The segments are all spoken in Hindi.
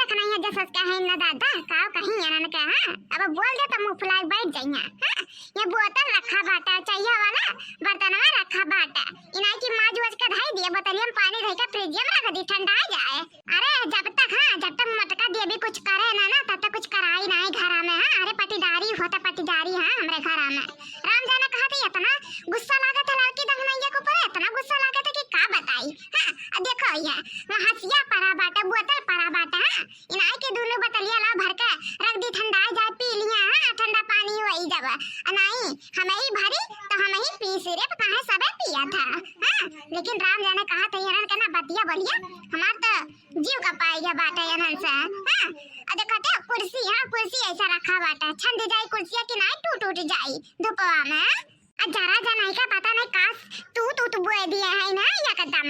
देखना है जैसा क्या है ना दादा काव कहीं याना न कहा अब बोल दे तो मुंह फुला बैठ जाइया। हां ये बोतल रखा बाटा चाहिए वाला बर्तन में रखा बाटा इनाई की मां जुज के धाई दिए बोतलिया में पानी धई के फ्रिज में रख दी ठंडा आ जाए। अरे जब तक मटका दे भी कुछ करे ना तब तक कुछ कराई नहीं घर में। हां अरे पटीदारी होता पटीदारी है हमरे घर में। राम जाने कहा था इतना गुस्सा लागत है लड़की दंगनैया को पर इतना गुस्सा लागत है कि का बताई। हां देखो ये हंसिया परा बाटा बोतल परा बाटा इनाई के दोनों बोतलिया ला भर के रख दी ठंडा जाए पी लिया। हां ठंडा पानी वही जब नहीं हमें ही भरी तो हम ही पी सिर्फ कहां सबे पिया था। हां लेकिन राम जाने कहा था यार के ना बतिया बोलिए हमार तो जीव का पाएगा बाटा यनन से। हां अरे कहते कुर्सी कुर्सी ऐसा रखा बाटा छंद जाए कुर्सिया कि नहीं टूट जाए धुपवा में। जरा जनाई का पता नहीं कास तू बुए दिया है ना या कदम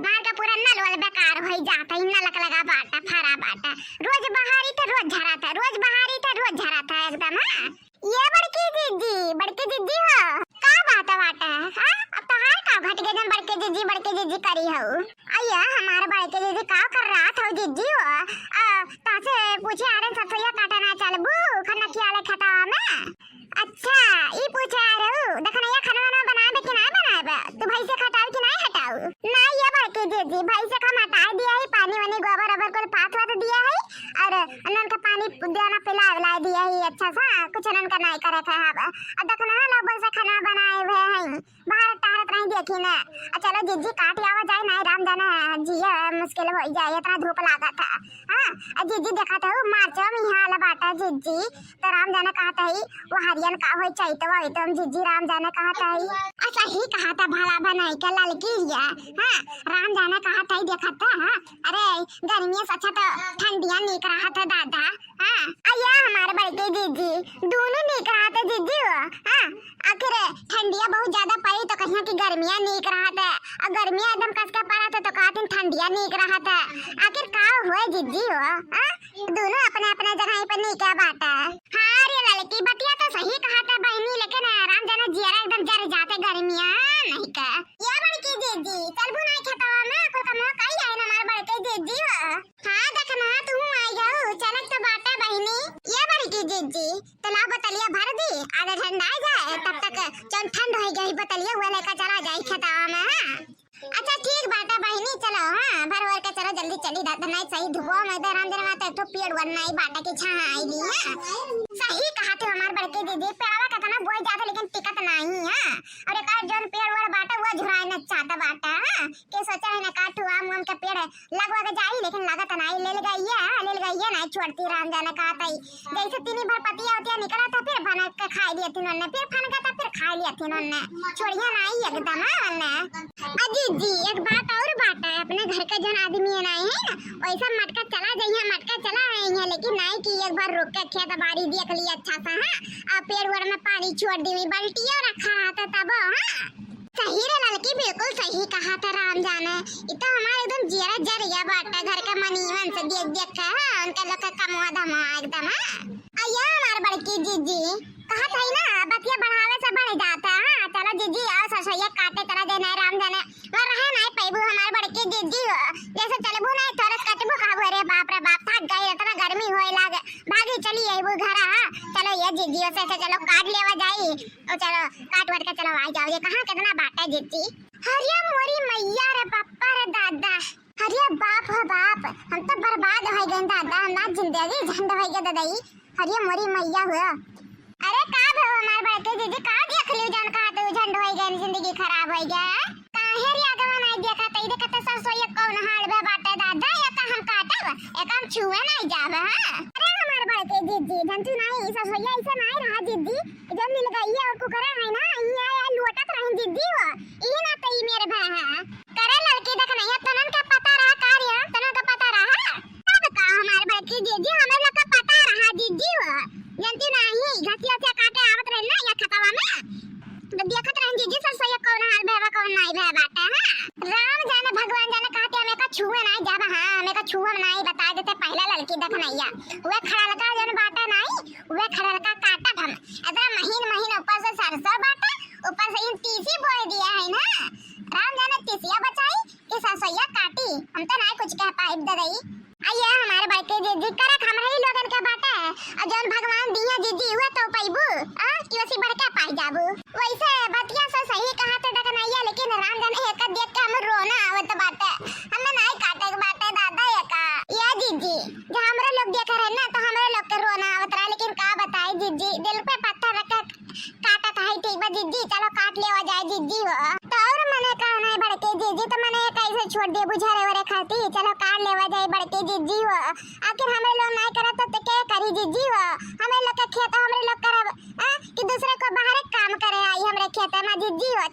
मार का पूरा नल वाला बेकार हो जाता है नलक लगा बाटा फरा बाटा रोज बहारी था रोज झरा था रोज बहारी था रोज झरा था एकदम। ये बड़की जीजी हो का बात बाटा। हां अब तो हार का घट गए जन बड़के जीजी करी हो। अय्या हमारे बड़के जीजी का कर रहा था जीजी हो तासे पूछे आरे ससुया काटा ना चलबू खाना खियाले खटावा में। अच्छा ई पूछे आ रहे देखना ये खाना वाना बनावे कि नहीं बनावे तू भाई से खटाव कि नहीं हटाऊ नहीं ये बड़के जीजी भाई से हम हटा दिया है पानी वानी गोबर ओबर को पात वात दिया है और अनन का पानी देना पिला दिया है अच्छा सा कुछ अनन का नहीं करे था। अब देखना लोग से खाना बनाए हुए हैं बाहर तारत नहीं देखी ना चलो जीजी काट आवा जाए नहीं राम जाना जिया मुश्किल हो जाए इतना धूप लगा था। हां जीजी देखा था मार्च में यहां ला बाटा जीजी तो राम जाना कहा था वो हरियन का होई चाहिए तो जीजी राम जाने कहा था अच्छा ही कहा था भला बनाई के लड़की है। हां राम जाने कहा था देखा था अरे गर्मी से अच्छा तो ठंडियां निक रहा था दादा। हां अय्या हमारे बड़के जीजी दोनों निक रहा था जीजी। हां आखिर ठंडियां बहुत ज्यादा पड़ी तो कहीं की गर्मियां निक रहा था और गर्मियां एकदम कस के पड़ा था तो कहते ठंडियां निक रहा था आखिर का हुआ जीजी हो। हां दोनों अपने अपने जगह पर निक बाटा। हां रे लड़की बतिया तो सही कहा था बहनी लेकिन राम जाना जियारा एकदम जर जाते गर्मियां नहीं का ये बड़की जीजी चलबू नहीं खतवा में कोई कम कई आए ना हमारे बड़के जीजी। हां देखना तू आई जाओ चलक तो बाटा बहनी ये बड़की जीजी तो ला बोतलिया भर दी आधा ठंडा जाए तब तक जब ठंड हो गई बोतलिया वो लेकर चला जाए खतवा में। अच्छा ठीक बाटा बहनी चलो हां भर के चलो जल्दी चली दादा नहीं सही धुपो में तो राम जन तो पेड़ वरना ही बाटा की छां आई दी है। सही कहा थे हमार बड़के दीदी पेड़वा का ना बोल जाता लेकिन टिकट नहीं है और एक जन पेड़ वाला बाटा वो झुराए न चाहता बाटा। हां के सोचा है ना काटू आम का पेड़ लगवा के जाई लेकिन लागत नहीं ले गई है नहीं छोड़ती राम जाने कहा था जैसे तीन भर पतिया होतिया निकला था फिर बना के खा लिया थी उन्होंने फिर फन का था फिर खा लिया थी उन्होंने छोड़िया नहीं एकदम। अजी जी एक बात और बात है अपने घर का जन आदमी है नहीं है ना वैसा मटका चला है लेकिन नहीं कि एक बार रुक के खेत बाड़ी देख लिया अच्छा सा। हां पेड़ वड़ में पानी छोड़ दी बाल्टियों रखा था तब। हां सही रे लड़की बिल्कुल सही कहा था राम जाने इतना हमारे एकदम जिया जर गया बाटा घर का मनीवन से देख के। हां उनका लोग का कमवा धमा एकदम। अय्या हमारे बड़की जीजी कहा था ना बतिया बढ़ावे से बढ़ जाता। हां चलो जीजी आओ ससुया काटे तरह देना राम जाने और रहे नहीं पैबू हमारे बड़के जीजी जैसे चलबू नहीं थोड़ा कटबू कहबू अरे बाप रे बाप थक गई इतना गर्मी होए लागे भागी चली आईबू घर। चलो ये जीजी से चलो काट लेवा जाई और चलो काट वाट के चलो आ जाओ ये कहां कितना बाटा जीजी। हरिया मोरी मैया रे पप्पा रे दादा हरिया बाप हो बाप हम तो बर्बाद हो गए दादा हमारी जिंदगी झंड हो गई दादाई हरिया मोरी मैया हुआ। अरे का भो हमारे बड़के जीजी का देख लियो जान कहा तो झंड हो गई जिंदगी खराब हो गया काहे रे आगे नहीं देखा तई देखा तो ससुया कौन हाल बे बाटे दादा या का हम काटब एक हम छुए नहीं जाबे। हां अरे हमारे बड़के जीजी धंतु नहीं ससुया ऐसा नहीं रहा जीजी जब मिल गई है और को करे है ना ये लोटत रही जीजी हो ई ना तई मेरे भाई है करे लड़की देख नहीं है तनन का पता रहा कार्य तनन का पता रहा तब का हमारे बड़के जीजी हमें लोग का पता रहा जीजी हो जानती नहीं घसिया से काटे आवत रहे ना या खतवा में तो देखत रहे जीजी ससुया कौन हाल भेवा कौन नहीं भे बाटे। हां राम जाने भगवान जाने कहते हमें का छुए नहीं जब। हां हमें का छुआ नहीं बता देते पहले लड़की देख नैया वे खड़ा लगा जन बाटा नहीं वे खड़ा लगा काटा हम एकदम महीन ऊपर से सरसों बाटा ऊपर से इन तीसी बोल दिया है ना राम जाने तीसिया बचाई कि ससुया काटी हम तो नहीं कुछ कह पाए दे रही। आइए हमारे बड़के भिखारक हमरा ही लोगन के बाटे और जौन भगवान दिया जीजी हुआ तो पाइबू कि वैसी बढ़के पाई जाबू। वैसे बतिया से सही कहा तो डकनैया, लेकिन राम जाने एक देख के हम रोना आवत बाटे, हमें नहीं काटे के बाटे दादा एका ये जीजी। जब हमरे लोग देख रहे ना तो हमरे लोग के रोना आवत रहा, लेकिन का बताए जीजी, दिल पे पत्थर रख काटत है। ठीक बा जीजी, चलो काट ले जाए जीजी हो तो और मने का नहीं बढ़के जीजी, तो मने कैसे छोड़ दे बुझारे वरे खाती, चलो काट ले जाए बढ़के जीजी हो। आखिर हमरे लोग नहीं करत तो के करी जीजी हो, हमें लोग के खेत हमरे लोग करब कि दूसरे को बाहर काम करे आई हमरे खेत में जीजी हो।